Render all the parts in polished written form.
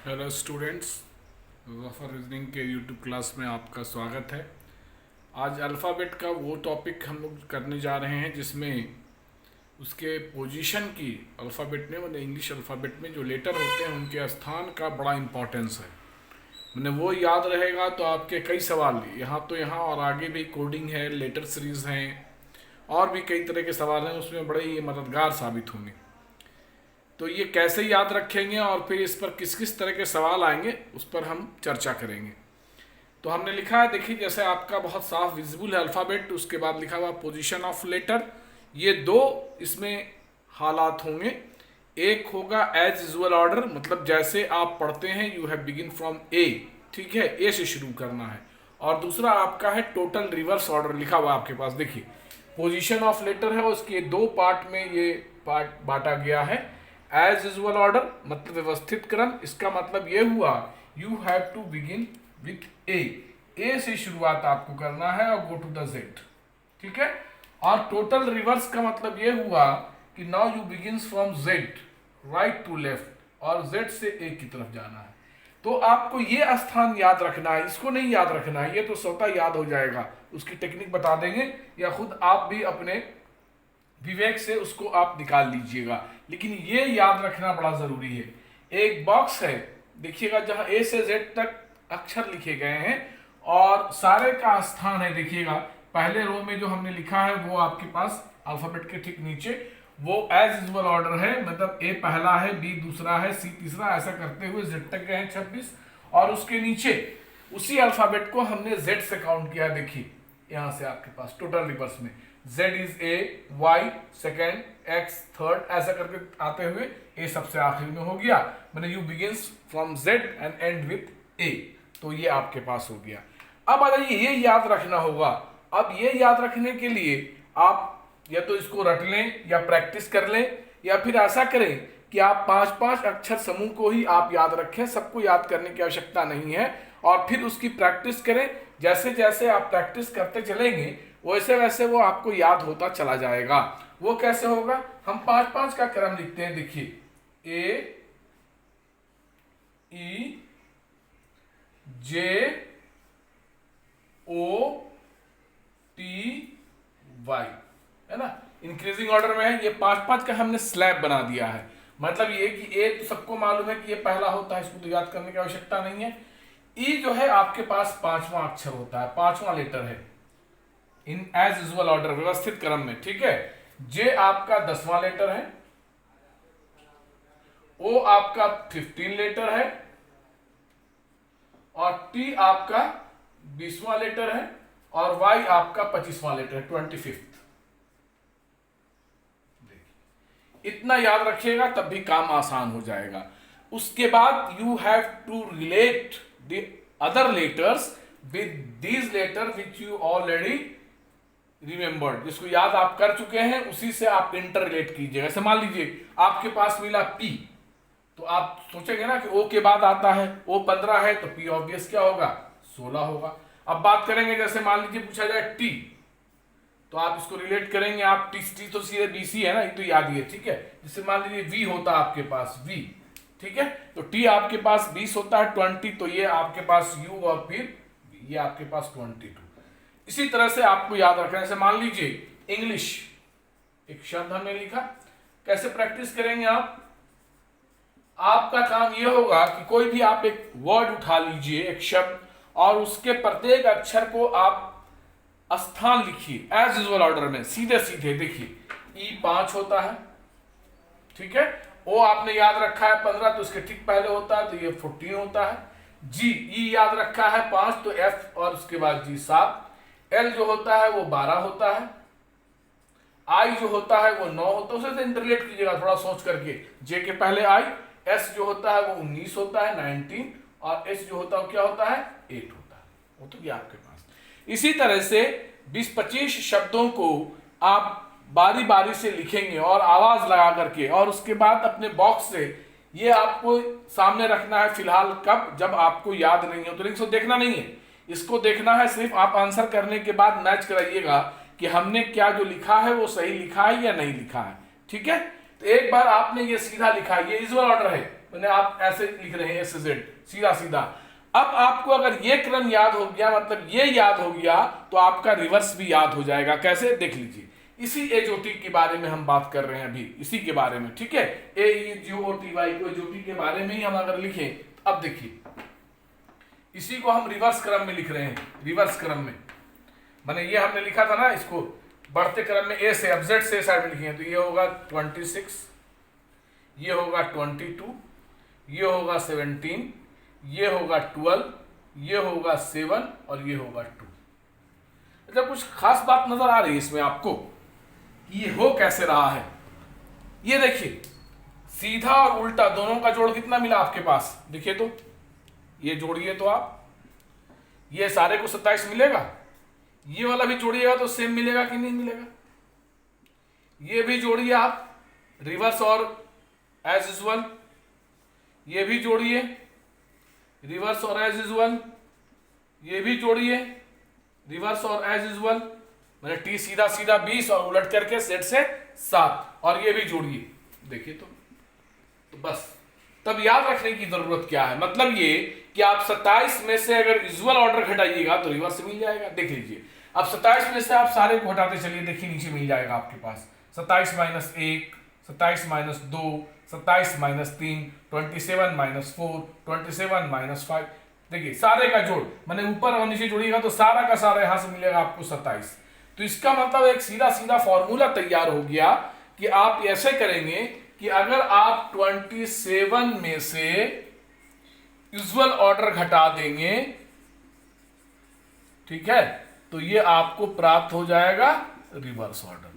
Hello students, Zafar reasoning के YouTube class में आपका स्वागत है। आज अल्फ़ाबेट का वो टॉपिक हम लोग करने जा रहे हैं जिसमें उसके पोजीशन की अल्फ़ाबेट में मतलब इंग्लिश अल्फ़ाबेट में जो लेटर होते हैं उनके स्थान का बड़ा इम्पोर्टेंस है। मैंने वो याद रहेगा तो आपके कई सवाल यहाँ तो यहाँ और आगे भी कोडिंग है, लेटर सीरीज़ हैं और भी कई तरह के सवाल हैं, उसमें बड़े ही मददगार साबित होंगे। तो ये कैसे याद रखेंगे और फिर इस पर किस किस तरह के सवाल आएंगे उस पर हम चर्चा करेंगे। तो हमने लिखा है, देखिए जैसे आपका बहुत साफ विजिबल है अल्फ़ाबेट, उसके बाद लिखा हुआ पोजीशन ऑफ लेटर। ये दो इसमें हालात होंगे। एक होगा एज यूजुअल ऑर्डर, मतलब जैसे आप पढ़ते हैं, यू हैव बिगिन फ्रॉम ए, ठीक है, ए से शुरू करना है। और दूसरा आपका है टोटल रिवर्स ऑर्डर, लिखा हुआ आपके पास। देखिए पोजीशन ऑफ लेटर है, उसके दो पार्ट में ये पार्ट बांटा गया है। एज यूजुअल ऑर्डर मतलब व्यवस्थित क्रम, इसका मतलब ये हुआ you have to begin with a से शुरुआत आपको करना है और गो टू द जेड, ठीक है। और टोटल रिवर्स का मतलब ये हुआ कि now you begins from Z right to left और जेड से ए की तरफ जाना है। तो आपको ये स्थान याद रखना है, इसको नहीं याद रखना है, ये तो स्वतः याद हो जाएगा। उसकी टेक्निक बता देंगे या खुद आप भी अपने विवेक से उसको आप निकाल लीजिएगा, लेकिन ये याद रखना बड़ा जरूरी है। एक बॉक्स है, देखिएगा, जहां ए से जेड तक अक्षर लिखे गए हैं और सारे का स्थान है। देखिएगा पहले रो में जो हमने लिखा है वो आपके पास अल्फाबेट के ठीक नीचे वो एज यूजुअल ऑर्डर है, मतलब ए पहला है, बी दूसरा है, सी तीसरा, ऐसा करते हुए जेड तक गए हैं 26। और उसके नीचे उसी अल्फाबेट को हमने जेड से काउंट किया। देखिए यहां से आपके पास टोटल रिवर्स में Z is a, Y second, X third, ऐसा करके आते हुए A सबसे आखिर में हो गया। मैंने you begins from Z and and with A, तो ये आपके पास हो गया। अब आ जाइए, ये याद रखना होगा। अब ये याद रखने के लिए आप या तो इसको रट लें या प्रैक्टिस कर लें, या फिर ऐसा करें कि आप 5-5 अक्षर समूह को ही आप याद रखें, सबको याद करने की आवश्यकता नहीं है। और फिर उसकी प्रैक्टिस करें। जैसे जैसे आप प्रैक्टिस करते चलेंगे वैसे वैसे वो आपको याद होता चला जाएगा। वो कैसे होगा, हम 5-5 का क्रम लिखते हैं। देखिए ए, ई, जे, ओ, टी, वाई, है ना, इंक्रीजिंग ऑर्डर में है। ये 5-5 का हमने स्लैब बना दिया है। मतलब ये कि ए तो सबको मालूम है कि ये पहला होता है, इसको तो याद करने की आवश्यकता नहीं है। ई जो है आपके पास 5वां अक्षर होता है, 5वां लेटर है इन एज यूजुअल ऑर्डर, व्यवस्थित क्रम में, ठीक है। जे आपका 10वां लेटर है, ओ आपका 15 लेटर है और टी आपका 20वां लेटर है और वाई आपका 25वां लेटर है, 25th। इतना याद रखिएगा तब भी काम आसान हो जाएगा। उसके बाद you have to relate the other letters with these letter which you already remembered, जिसको याद आप कर चुके हैं उसी से आप इंटर रिलेट कीजिएगा। जैसे मान लीजिए आपके पास मिला पी, तो आप सोचेंगे ना कि ओ के बाद आता है, ओ 15 है तो पी ऑब्वियस क्या होगा, 16 होगा। अब बात करेंगे, जैसे मान लीजिए पूछा जाए टी, तो आप इसको रिलेट करेंगे। आप टी तो सीधे बीसी है ना, ये तो याद ही है, ठीक है। जैसे मान लीजिए वी होता है आपके पास, वी, ठीक है, तो टी आपके पास 20 होता है, 20, तो ये आपके पास यू और फिर ये आपके पास 22। इसी तरह से आपको याद रखना है। जैसे मान लीजिए इंग्लिश, एक शब्द हमने लिखा, कैसे प्रैक्टिस करेंगे आप, आपका काम यह होगा कि कोई भी आप एक वर्ड उठा लीजिए, एक शब्द, और उसके प्रत्येक अक्षर को आप स्थान लिखिए एज यूजुअल ऑर्डर में, सीधे सीधे। देखिए ई 5 होता है, ठीक है, ओ आपने याद रखा है 15, तो इसके ठीक पहले होता है, तो ये 14 होता है। जी, ई याद रखा है 5, तो एफ और उसके बाद जी 7। एल जो होता है वो 12 होता है। आई जो होता है वो 9 होता है, उसे इंटरलेट कीजिएगा थोड़ा सोच करके। जे के पहले आई। एस जो होता है वो 19 होता है, 19। और एस जो होता है क्या होता है, 8 होता है। वो तो क्या आपके पास। इसी तरह से 20-25 शब्दों को आप बारी बारी से लिखेंगे और आवाज लगा करके, और उसके बाद अपने बॉक्स से ये आपको सामने रखना है। फिलहाल कब, जब आपको याद नहीं हो तो इसको देखना नहीं है, इसको देखना है सिर्फ आप आंसर करने के बाद मैच कराइएगा कि हमने क्या जो लिखा है वो सही लिखा है या नहीं लिखा है, ठीक है। तो एक बार आपने ये सीधा लिखा है, ये यूजुअल ऑर्डर है, उन्हें आप ऐसे लिख रहे हैं ए से जेड सीधा सीधा। अब आपको अगर ये क्रम याद हो गया, मतलब ये याद हो गया, तो आपका रिवर्स भी याद हो जाएगा। कैसे, देख लीजिए। इसी एजोटी के बारे में हम बात कर रहे हैं अभी, इसी के बारे में, ठीक है। AEGOTY को एजोटी के बारे में ही हम अगर लिखें, अब देखिए इसी को हम रिवर्स क्रम में लिख रहे हैं। रिवर्स क्रम में माने ये हमने लिखा था ना, इसको बढ़ते क्रम में ए से, अब जेड से साइड में लिखे हैं, तो ये होगा 26, ये होगा 22, ये होगा 17, ये होगा 12, ये होगा 7 और ये होगा 2। अच्छा, कुछ खास बात नजर आ रही है इसमें आपको कि ये हो कैसे रहा है? ये देखिए, सीधा और उल्टा दोनों का जोड़ कितना मिला आपके पास, देखिए तो ये जोड़िए तो आप, ये सारे को 27 मिलेगा, ये वाला भी जोड़िएगा तो सेम मिलेगा कि नहीं मिलेगा? ये भी जोड़िए आप, रिवर्स और एज यूजुअल, ये भी जोड़िए रिवर्स और एज यूजुअल, ये भी जोड़िए रिवर्स और एज यूजुअल, मैंने टी सीधा सीधा 20 और उलट करके सेट से 7, और ये भी जोड़िए, देखिए तो बस। तब याद रखने की जरूरत क्या है, मतलब ये कि आप 27 में से अगर यूजुअल ऑर्डर घटाइएगा तो रिवर्स मिल जाएगा। देख लीजिए, अब 27 में से आप सारे को घटाते चलिए, देखिए नीचे मिल जाएगा आपके पास 27 minus 1, 27 minus 2, 27 minus 3, 27 minus 4, 27 minus 5। देखिए सारे का जोड़, मैंने ऊपर और नीचे जोड़िएगा तो सारा का सारा यहां से मिलेगा आपको 27। तो इसका मतलब एक सीधा सीधा फॉर्मूला तैयार हो गया कि आप ऐसे करेंगे कि अगर आप 27 में से यूजुअल ऑर्डर घटा देंगे, ठीक है, तो ये आपको प्राप्त हो जाएगा रिवर्स ऑर्डर।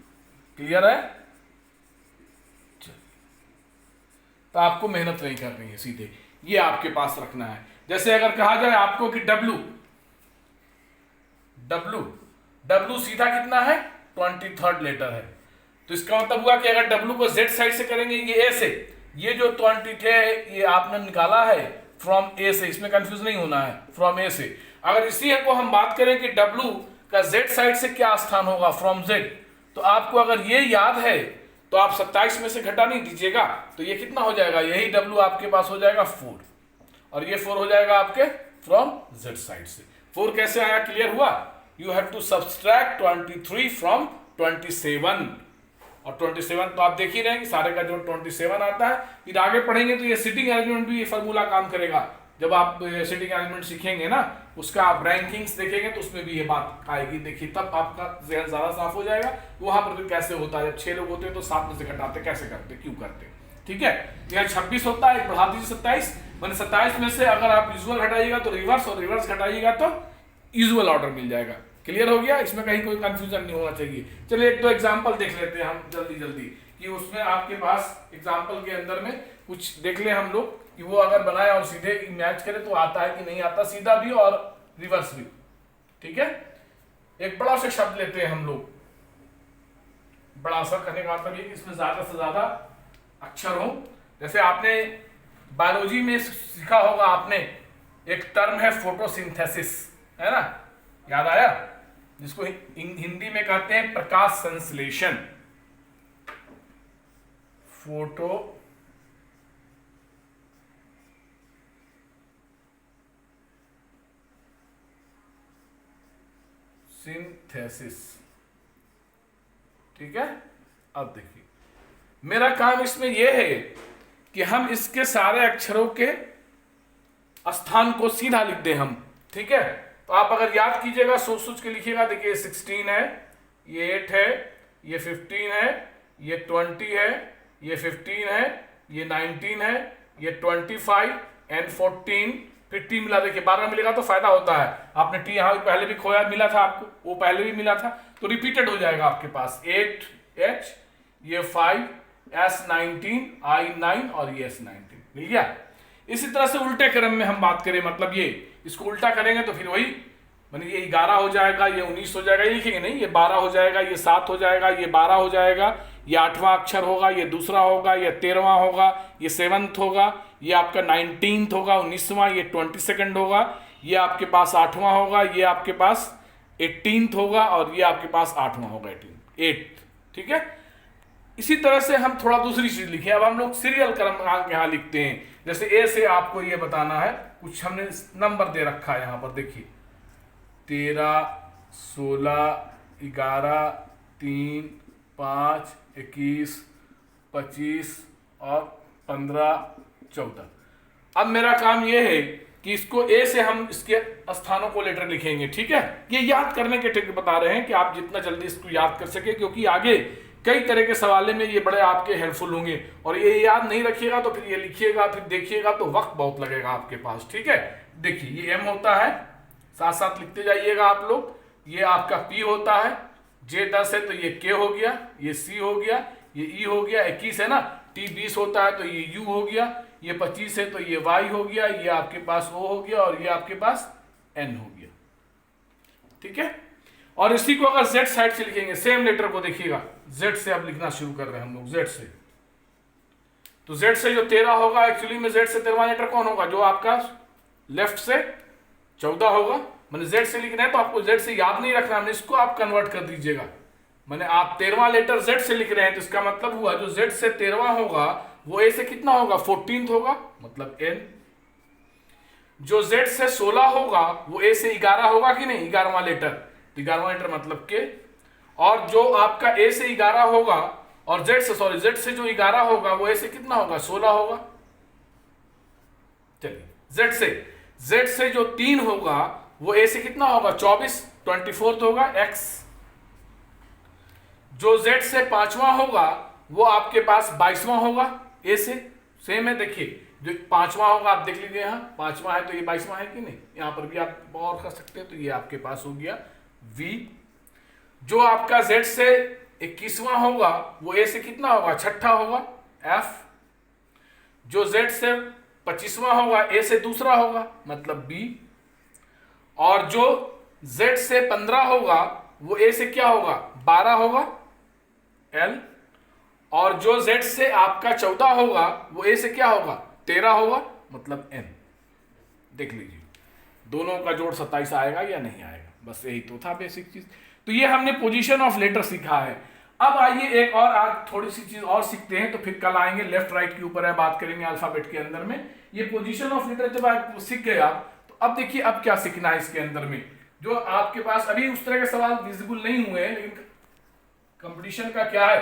क्लियर है? तो आपको मेहनत नहीं करनी है, सीधे ये आपके पास रखना है। जैसे अगर कहा जाए आपको कि W सीधा कितना है, 23rd लेटर है, तो इसका मतलब हुआ कि अगर W को Z साइड से करेंगे, ये A से, ये जो 20 है ये आपने निकाला है फ्रॉम A से, इसमें कंफ्यूज नहीं होना है, फ्रॉम A से। अगर इसी को हम बात करें कि W का Z साइड से क्या स्थान होगा, फ्रॉम Z, तो आपको अगर ये याद है तो आप 27 में से घटा नहीं दीजिएगा, तो ये कितना हो जाएगा, यही W आपके पास हो जाएगा 4, और ये 4 हो जाएगा आपके फ्रॉम Z साइड से। 4 कैसे आया, क्लियर हुआ? You have to subtract 23 from 27, और 27 तो आप देख ही रहे हैं कि सारे का जो 27 आता है। फिर आगे पढ़ेंगे तो ये सिटिंग अरेंजमेंट भी ये फॉर्मूला काम करेगा। जब आप सिटिंग अरेंजमेंट सीखेंगे ना, उसका आप रैंकिंग्स देखेंगे तो उसमें भी ये बात आएगी, देखिए तब आपका ज़हन ज़्यादा साफ हो जाएगा। वहां पर फिर कैसे होता है, जब 6 लोग होते हैं तो 7 में से घटाते, कैसे करते, क्यों करते, ठीक है। यहाँ 26 होता है, बढ़ा दीजिए 27, मैंने 27 में से अगर आप यूजुअल घटाइएगा तो रिवर्स, और रिवर्स घटाइएगा तो यूजुअल ऑर्डर मिल जाएगा। क्लियर हो गया? इसमें कहीं कोई कंफ्यूजन नहीं होना चाहिए। चलिए एक दो एग्जांपल देख लेते हैं हम जल्दी कि उसमें आपके पास एग्जांपल के अंदर में कुछ देख ले हम लोग कि वो अगर बनाए और सीधे मैच करे तो आता है कि नहीं आता, सीधा भी और रिवर्स भी, ठीक है। एक बड़ा सा शब्द लेते हैं हम लोग, बड़ा सा करने का मतलब ये कि इसमें ज्यादा से ज्यादा अक्षर हो। जैसे आपने बायोलॉजी में सीखा होगा, आपने एक टर्म है फोटोसिंथेसिस, है ना, याद आया, जिसको हिंदी में कहते हैं प्रकाश संश्लेषण। फोटो सिंथेसिस, ठीक है। अब देखिए मेरा काम इसमें यह है कि हम इसके सारे अक्षरों के स्थान को सीधा लिख दें हम, ठीक है। तो आप अगर याद कीजिएगा, सोच सोच के लिखिएगा। देखिए 16 है, ये 8 है, ये 15 है, ये 20 है, ये 15 है, ये 19 है, ये 25 एंड 14, फिर टी मिला। देखिए 12 मिलेगा तो फायदा होता है, आपने टी यहाँ पहले भी खोया, मिला था आपको, वो पहले भी मिला था, तो रिपीटेड हो जाएगा आपके पास। 8H, ये 5, S19, I9 और ये S19 मिल गया। इसी तरह से उल्टे क्रम में हम बात करें, मतलब ये इसको उल्टा करेंगे तो फिर वही, माने ये 11 हो जाएगा, ये 19 हो जाएगा, ये लिखेंगे नहीं, ये 12 हो जाएगा, ये 7 हो जाएगा, ये 12 हो जाएगा, ये 8वां अक्षर होगा, ये दूसरा होगा, ये 13वां होगा, ये 7th होगा, ये आपका 19th होगा, 19वां, ये 22nd होगा, ये आपके पास 8वां होगा, ये आपके पास 18th होगा, और ये आपके पास 8वां होगा, 8th, ठीक है। इसी तरह से हम थोड़ा दूसरी चीज लिखे। अब हम लोग सीरियल क्रम यहाँ लिखते हैं। जैसे ए से आपको ये बताना है, कुछ हमने नंबर दे रखा है यहाँ पर, देखिए 13, 16, 11, 3, 5, 21, 25 और 15, 14। अब मेरा काम ये है कि इसको ए से हम इसके स्थानों को लेटर लिखेंगे, ठीक है। ये याद करने के ट्रिक बता रहे हैं कि आप जितना जल्दी इसको याद कर सके, क्योंकि आगे कई तरह के सवालों में ये बड़े आपके हेल्पफुल होंगे। और ये याद नहीं रखिएगा तो फिर ये लिखिएगा, फिर देखिएगा तो वक्त बहुत लगेगा आपके पास, ठीक है। देखिए ये एम होता है, साथ साथ लिखते जाइएगा आप लोग। ये आपका पी होता है, जे 10 है तो ये के हो गया, ये सी हो गया, ये ई हो गया, 21 है ना, टी 20 होता है तो ये यू हो गया, ये 25 है तो ये वाई हो गया, ये आपके पास ओ हो गया और ये आपके पास एन हो गया, ठीक है। और इसी को अगर जेड साइड से लिखेंगे, सेम लेटर को देखिएगा, जेड से अब लिखना शुरू कर रहे हैं हम लोग, जेड से। तो जेड से जो 13 होगा, एक्चुअली में जेड से 13वां लेटर कौन होगा, जो आपका लेफ्ट से 14 होगा। मैंने जेड से लिखना है तो आपको जेड से याद नहीं रखना, मैंने इसको आप कन्वर्ट कर दीजिएगा। मैंने आप 13वां लेटर जेड से लिख रहे हैं तो इसका मतलब हुआ जो जेड से 13वां होगा वो ए से कितना होगा, 14th होगा, मतलब एन। जो जेड से 16 होगा वो ए से 11 होगा कि नहीं, 11वां लेटर, 11वां लेटर मतलब के। और जो आपका ए से 11 होगा और जेड से जो 11 होगा वो ए से कितना होगा, 16 होगा। चलिए जेड से जो 3 होगा वो ए से कितना होगा, 24, 24th होगा, एक्स। जो जेड से 5वां होगा वो आपके पास 22वां होगा, ए से सेम है। देखिए जो 5वां होगा आप देख लीजिए, यहाँ 5वां है तो ये 22वां है कि नहीं, यहां पर भी आप और कर सकते हैं, तो ये आपके पास हो गया वी। जो आपका जेड से 21वां होगा वो ए से कितना होगा, 6ठा होगा, एफ। जो जेड से 25वां होगा ए से दूसरा होगा, मतलब बी। और जो जेड से 15 होगा वो ए से क्या होगा, 12 होगा, एल। और जो जेड से आपका 14 होगा वो ए से क्या होगा, 13 होगा, मतलब एन। देख लीजिए दोनों का जोड़ 27 आएगा या नहीं आएगा, बस यही तो था बेसिक चीज। तो ये हमने पोजीशन ऑफ लेटर सीखा है। अब आइए एक और आज थोड़ी सी चीज और सीखते हैं, तो फिर कल आएंगे लेफ्ट राइट के ऊपर है, बात करेंगे अल्फाबेट के अंदर में। ये पोजीशन ऑफ लेटर जब आप सीख गए आप, तो अब देखिए अब क्या सीखना है इसके अंदर में। जो आपके पास अभी उस तरह के सवाल विजिबल नहीं हुए हैं, लेकिन कंपटीशन का क्या है,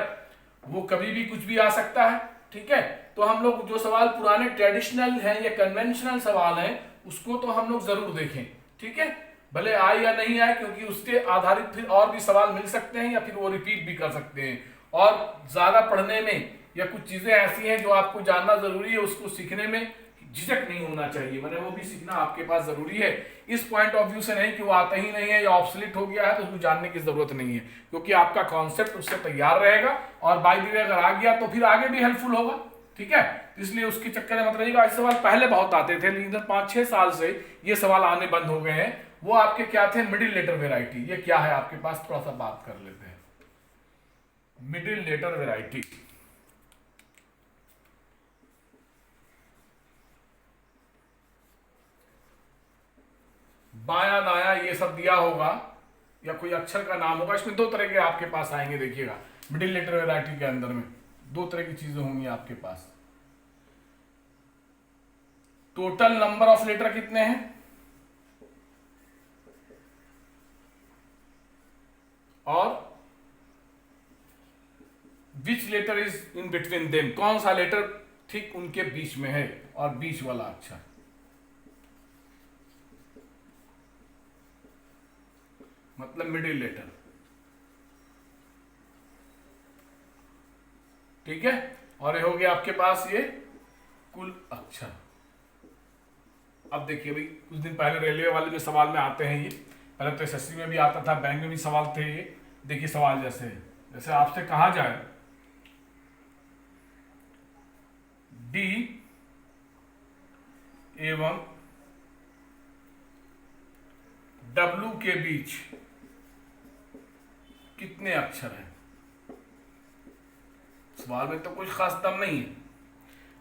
वो कभी भी कुछ भी आ सकता है, ठीक है। तो हम लोग जो सवाल पुराने ट्रेडिशनल हैं या कन्वेंशनल सवाल हैं उसको तो हम लोग जरूर देखें, ठीक है, भले आए या नहीं आए, क्योंकि उसके आधारित फिर और भी सवाल मिल सकते हैं या फिर वो रिपीट भी कर सकते हैं। और ज्यादा पढ़ने में या कुछ चीजें ऐसी हैं जो आपको जानना जरूरी है, उसको सीखने में झिझक नहीं होना चाहिए, मैंने वो भी सीखना आपके पास जरूरी है। इस पॉइंट ऑफ व्यू से नहीं कि वो आता ही नहीं है या ऑब्सोलीट हो गया है तो उसको जानने की जरूरत नहीं है, क्योंकि आपका कॉन्सेप्ट उससे तैयार रहेगा और बाय द वे अगर आ गया तो फिर आगे भी हेल्पफुल होगा, ठीक है। इसलिए उसके चक्कर में मत रहिएगा। ऐसे सवाल पहले बहुत आते थे, लेकिन 5-6 साल से ये सवाल आने बंद हो गए हैं। वो आपके क्या थे, मिडिल लेटर वेराइटी। ये क्या है आपके पास, थोड़ा सा बात कर लेते हैं। मिडिल लेटर वेराइटी, बाया दाया ये सब दिया होगा या कोई अक्षर का नाम होगा, इसमें 2 तरह के आपके पास आएंगे। देखिएगा मिडिल लेटर वेराइटी के अंदर में 2 तरह की चीजें होंगी आपके पास। टोटल नंबर ऑफ लेटर कितने हैं और which letter is in between them, कौन सा लेटर ठीक उनके बीच में है और बीच वाला अक्षर, मतलब मिडिल लेटर, ठीक है। और ये हो गया आपके पास ये कुल अक्षर। अब देखिए भाई कुछ दिन पहले रेलवे वाले जो सवाल में आते हैं, ये पहले तो एसएससी में भी आता था, बैंक में भी सवाल थे ये। देखिए सवाल जैसे आपसे कहा जाए डी एवं डब्ल्यू के बीच कितने अक्षर हैं। सवाल में तो कुछ खास दम नहीं है।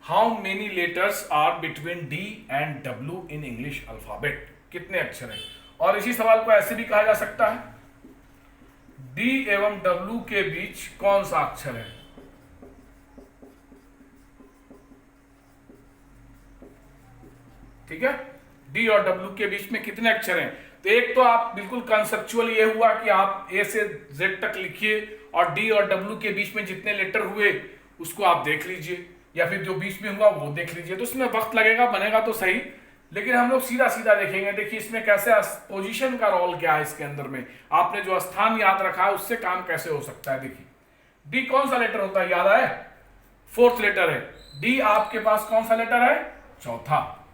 How many letters are between D and W in English alphabet, कितने अक्षर हैं। और इसी सवाल को ऐसे भी कहा जा सकता है, डी एवं डब्ल्यू के बीच कौन सा अक्षर है। ठीक है, डी और डब्ल्यू के बीच में कितने अक्षर हैं? तो एक तो आप बिल्कुल कंसेप्चुअल ये हुआ कि आप ए से जेड तक लिखिए और डी और डब्ल्यू के बीच में जितने लेटर हुए उसको आप देख लीजिए, या फिर जो बीच में हुआ वो देख लीजिए। तो उसमें वक्त लगेगा, बनेगा तो सही, लेकिन हम लोग सीधा सीधा देखेंगे। देखिए इसमें कैसे पोजीशन का रोल क्या है इसके अंदर में, आपने जो स्थान याद रखा है उससे काम कैसे हो सकता है। देखिए डी कौन सा लेटर होता है, याद आए? फोर्थ लेटर है। डी आपके पास कौन सा लेटर है? चौथा,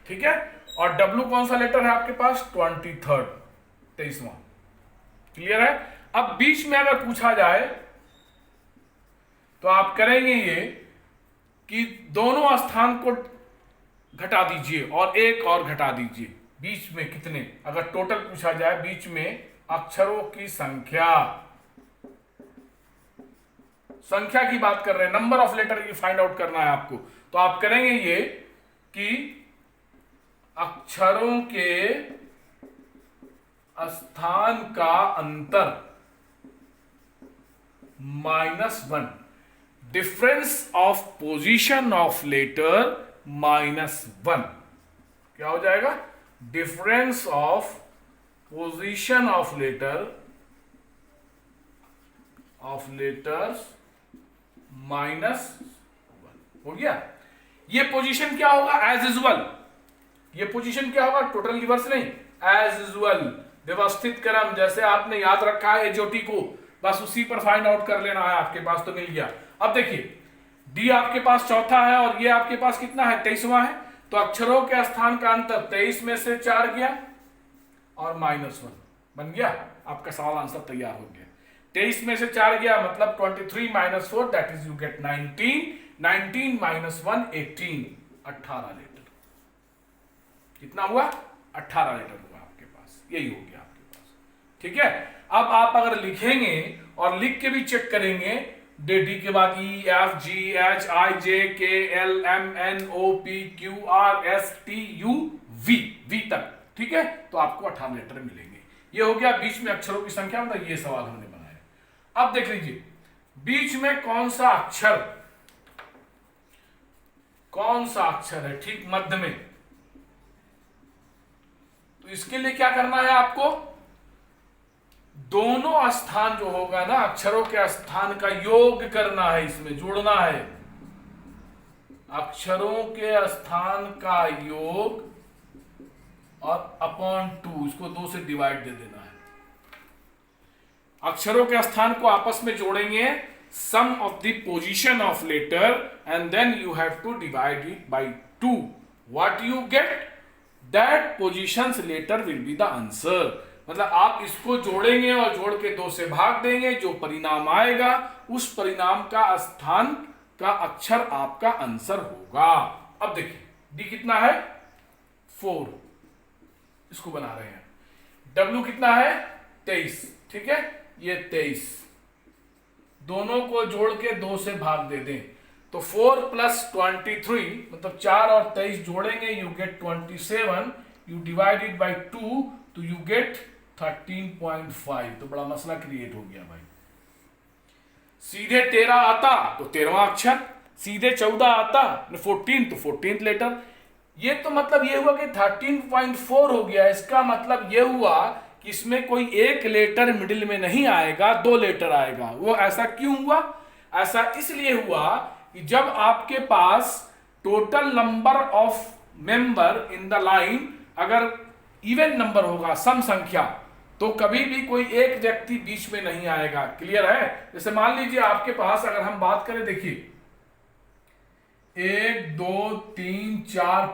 ठीक है। और डब्ल्यू कौन सा लेटर है आपके पास? 23rd, 23वां। क्लियर है? अब बीच में अगर पूछा जाए तो आप करेंगे ये कि दोनों स्थान को घटा दीजिए और एक और घटा दीजिए। बीच में कितने, अगर टोटल पूछा जाए बीच में अक्षरों की संख्या की बात कर रहे हैं, नंबर ऑफ लेटर की फाइंड आउट करना है आपको, तो आप करेंगे ये कि अक्षरों के स्थान का अंतर -1, difference of position of letter -1। क्या हो जाएगा? Difference of position of letters -1 हो गया। ये पोजीशन क्या होगा? As usual. ये पोजीशन क्या होगा? टोटल रिवर्स नहीं, एज यूजुअल, व्यवस्थित क्रम, जैसे आपने याद रखा है एजोटी को, बस उसी पर फाइंड आउट कर लेना है आपके पास, तो मिल गया। अब देखिए डी आपके पास चौथा है और ये आपके पास कितना है? 23वां है। तो अक्षरों के स्थान का अंतर 23 में से 4 गया और -1 बन गया। आपका सवाल आंसर तैयार हो गया। 23 में से 4 गया मतलब 23 - 4 that is you get 19, 19 - 1 18, 18 letter. कितना हुआ? 18 लेटर हुआ आपके पास, यही हो गया आपके पास, ठीक है। अब आप अगर लिखेंगे और लिख के भी चेक करेंगे, डी के बाद E F G H I J K L M N O P Q R S T U V तक, ठीक है, तो आपको 18 लेटर मिलेंगे। ये हो गया बीच में अक्षरों की संख्या, मतलब ये सवाल हमने बनाया। अब देख लीजिए बीच में कौन सा अक्षर है ठीक मध्य में, तो इसके लिए क्या करना है आपको? दोनों स्थान जो होगा ना, अक्षरों के स्थान का योग करना है, इसमें जोड़ना है। अक्षरों के स्थान का योग और अपॉन 2, इसको 2 से डिवाइड दे देना है। अक्षरों के स्थान को आपस में जोड़ेंगे, sum of the position of letter, and then you have to divide it by 2। What you get? That positions letter will be the answer. मतलब आप इसको जोड़ेंगे और जोड़ के 2 से भाग देंगे, जो परिणाम आएगा उस परिणाम का स्थान का अक्षर आपका आंसर होगा। अब देखिए डी कितना है? 4, इसको बना रहे हैं। डब्ल्यू कितना है? 23, ठीक है, ये 23, दोनों को जोड़ के 2 से भाग दे दें, तो 4 + 23 मतलब 4 और 23 जोड़ेंगे, you get 27, you divide it by 2 तो यू गेट 13.5। तो बड़ा मसला क्रिएट हो गया भाई। सीधे 13 आता तो 13वां अक्षर, सीधे 14 आता 14 तो 14th लेटर। ये तो मतलब ये हुआ कि 13.4 हो गया। इसका मतलब ये हुआ कि इसमें कोई एक लेटर मिडिल में नहीं आएगा, 2 लेटर आएगा। वो ऐसा क्यों हुआ? ऐसा इसलिए हुआ कि जब आपके पास total number of member in the line अगर इवन नंबर होगा, सम संख्या, तो कभी भी कोई एक व्यक्ति बीच में नहीं आएगा। क्लियर है? जैसे मान लीजिए आपके पास अगर हम बात करें, देखिए 1 2 3 4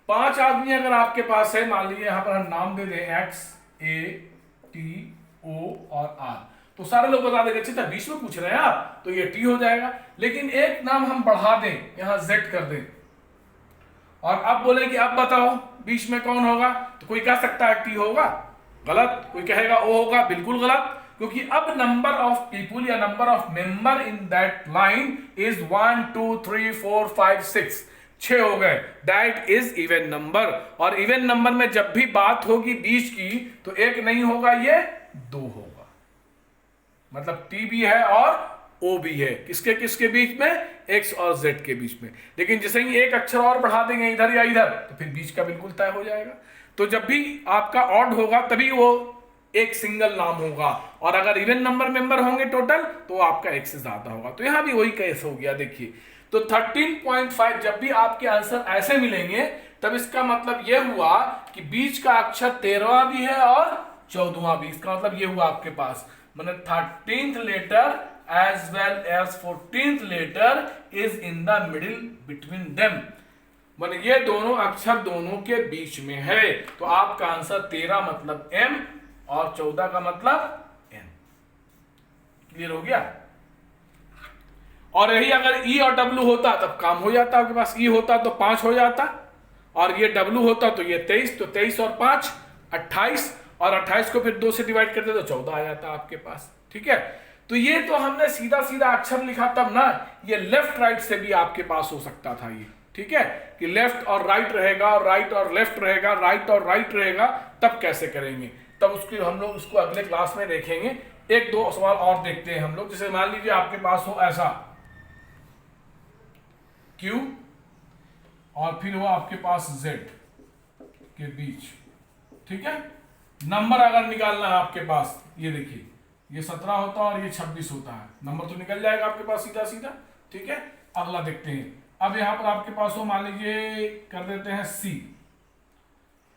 5 आदमी अगर आपके पास है, मान लीजिए यहां पर हम नाम दे दें X A T O और R, तो सारे लोग बता देंगे अच्छा बीच में पूछ रहे हैं आप, तो ये T हो जाएगा। लेकिन एक नाम हम बढ़ा दें, यहां Z कर दें, और अब बोले कि अब बताओ बीच में कौन होगा, तो कोई कह सकता है T होगा, गलत। कोई कहेगा O होगा, बिल्कुल गलत, क्योंकि अब नंबर ऑफ पीपुल या number of member in that line is 1 2 3 4 5 6, 6 हो गए। That is even number. और इवन नंबर में जब भी बात होगी बीच की, तो एक नहीं होगा, ये 2 होगा। मतलब T भी है और ओ भी है, किसके किसके बीच में, एक्स और जेड के बीच में। लेकिन जैसे ही एक अक्षर और बढ़ा देंगे इधर या इधर तो फिर बीच का बिल्कुल तय हो जाएगा। तो जब भी आपका ऑड होगा तभी वो एक सिंगल नाम होगा, और अगर इवन नंबर मेंबर होंगे टोटल तो आपका एक से ज्यादा होगा। तो यहां भी वही केस हो गया। देखिए तो 13.5 जब भी आपके आंसर ऐसे मिलेंगे तब इसका मतलब यह हुआ कि बीच का अक्षर 13वां भी है और 14वां भी। इसका मतलब यह हुआ आपके पास मतलब 13th letter as well as 14th letter is in the middle between them, मतलब ये दोनों अक्षर दोनों के बीच में है। तो आपका आंसर 13 मतलब एम और 14 का मतलब एन। क्लियर हो गया। और यही अगर ई और डब्ल्यू होता तब काम हो जाता, आपके पास ई होता तो 5 हो जाता, और ये डब्ल्यू होता तो ये 23, तो 23 और 5 28, और 28 को फिर 2 से डिवाइड करते तो 14 आ जाता आपके पास। ठीक है, तो ये तो हमने सीधा सीधा अक्षर लिखा तब ना, ये लेफ्ट राइट से भी आपके पास हो सकता था ये। ठीक है, कि लेफ्ट और राइट रहेगा और राइट और लेफ्ट रहेगा, राइट और राइट रहेगा, तब कैसे करेंगे, तब उसकी हम लोग उसको अगले क्लास में देखेंगे। एक दो सवाल और देखते हैं हम लोग। जैसे मान लीजिए आपके पास हो ऐसा Q और फिर वो आपके पास Z के बीच। ठीक है, नंबर अगर निकालना है आपके पास, ये देखिए ये 17 होता है और ये 26 होता है, नंबर तो निकल जाएगा आपके पास सीधा सीधा। ठीक है, अगला देखते हैं। अब यहां पर आपके पास हो मान लीजिए कर देते हैं C,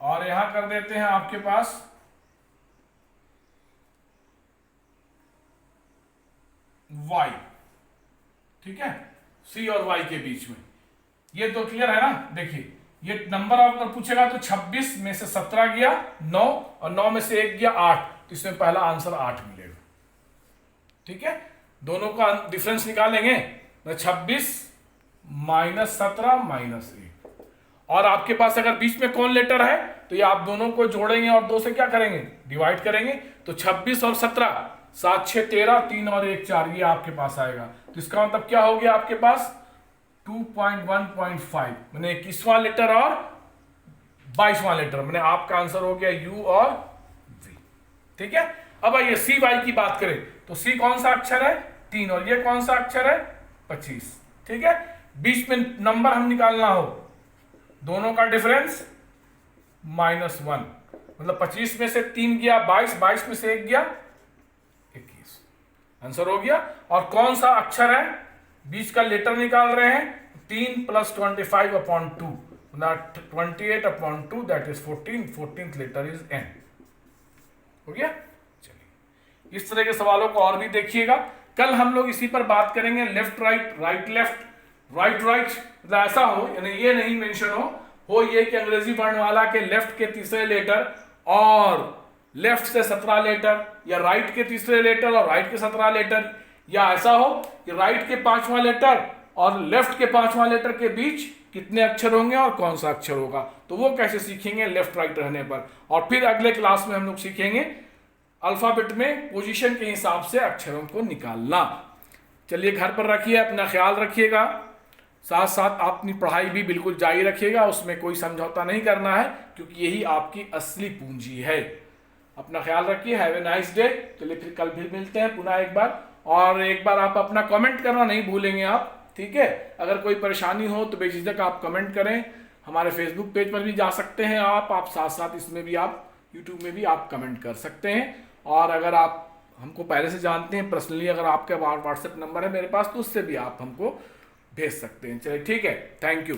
और यहां कर देते हैं आपके पास Y। ठीक है, C और Y के बीच में। ये तो क्लियर है ना। देखिए ये नंबर अगर पूछेगा तो 26 में से 17 गया 9, और 9 में से 1 गया 8, तो इसमें पहला आंसर 8 मिलेगा। ठीक है, दोनों का डिफरेंस निकालेंगे तो 26 माइनस 17 माइनस 1, और आपके पास अगर बीच में कौन लेटर है तो ये आप दोनों को जोड़ेंगे और 2 से क्या करेंगे, डिवाइड करेंगे। तो 26 और 17 7 6 13, 3 और 1 4, ये आपके पास आएगा। तो इसका मतलब क्या हो गया आपके पास 2.1.5, मैंने 21वां लेटर और 22वां लेटर, मैंने आपका आंसर हो गया यू और वी। ठीक है, अब आइए सी वाई की बात करें तो सी कौन सा अक्षर है 3, और ये कौन सा अक्षर है 25। ठीक है, बीच में नंबर हम निकालना हो, दोनों का डिफरेंस -1, मतलब 25 में से 3 गया 22, 22 में से 1 गया 21, आंसर हो गया। और कौन सा अक्षर है, बीच का लेटर निकाल रहे हैं, 3 + 25/2, 28/2, that is 14, 14th letter is N. हो गया। चलिए इस तरह के सवालों को और भी देखिएगा। कल हम लोग इसी पर बात करेंगे, left right, right left, right right, मतलब ऐसा हो यानी ये नहीं मेंशन हो ये कि अंग्रेजी वर्णमाला के लेफ्ट के तीसरे लेटर और लेफ्ट से 17 लेटर, या राइट के तीसरे लेटर और राइट के 17 लेटर, या ऐसा हो कि राइट के 5वां लेटर और लेफ्ट के 5वां लेटर के बीच कितने अक्षर होंगे और कौन सा अक्षर होगा। तो वो कैसे सीखेंगे लेफ्ट राइट रहने पर। और फिर अगले क्लास में हम लोग सीखेंगे अल्फाबेट में पोजीशन के हिसाब से अक्षरों को निकालना। चलिए घर पर रखिए, अपना ख्याल रखिएगा, साथ साथ अपनी पढ़ाई भी बिल्कुल जारी रखिएगा, उसमें कोई समझौता नहीं करना है क्योंकि यही आपकी असली पूंजी है। अपना ख्याल रखिए, हैव ए नाइस डे। चलिए फिर कल फिर मिलते हैं पुनः एक बार, और एक बार आप अपना कमेंट करना नहीं भूलेंगे आप। ठीक है, अगर कोई परेशानी हो तो बेझिझक आप कमेंट करें, हमारे फेसबुक पेज पर भी जा सकते हैं आप साथ साथ इसमें भी आप यूट्यूब में भी आप कमेंट कर सकते हैं। और अगर आप हमको पहले से जानते हैं पर्सनली, अगर आपका व्हाट्सएप नंबर है मेरे पास तो उससे भी आप हमको भेज सकते हैं। चलिए ठीक है, थैंक यू।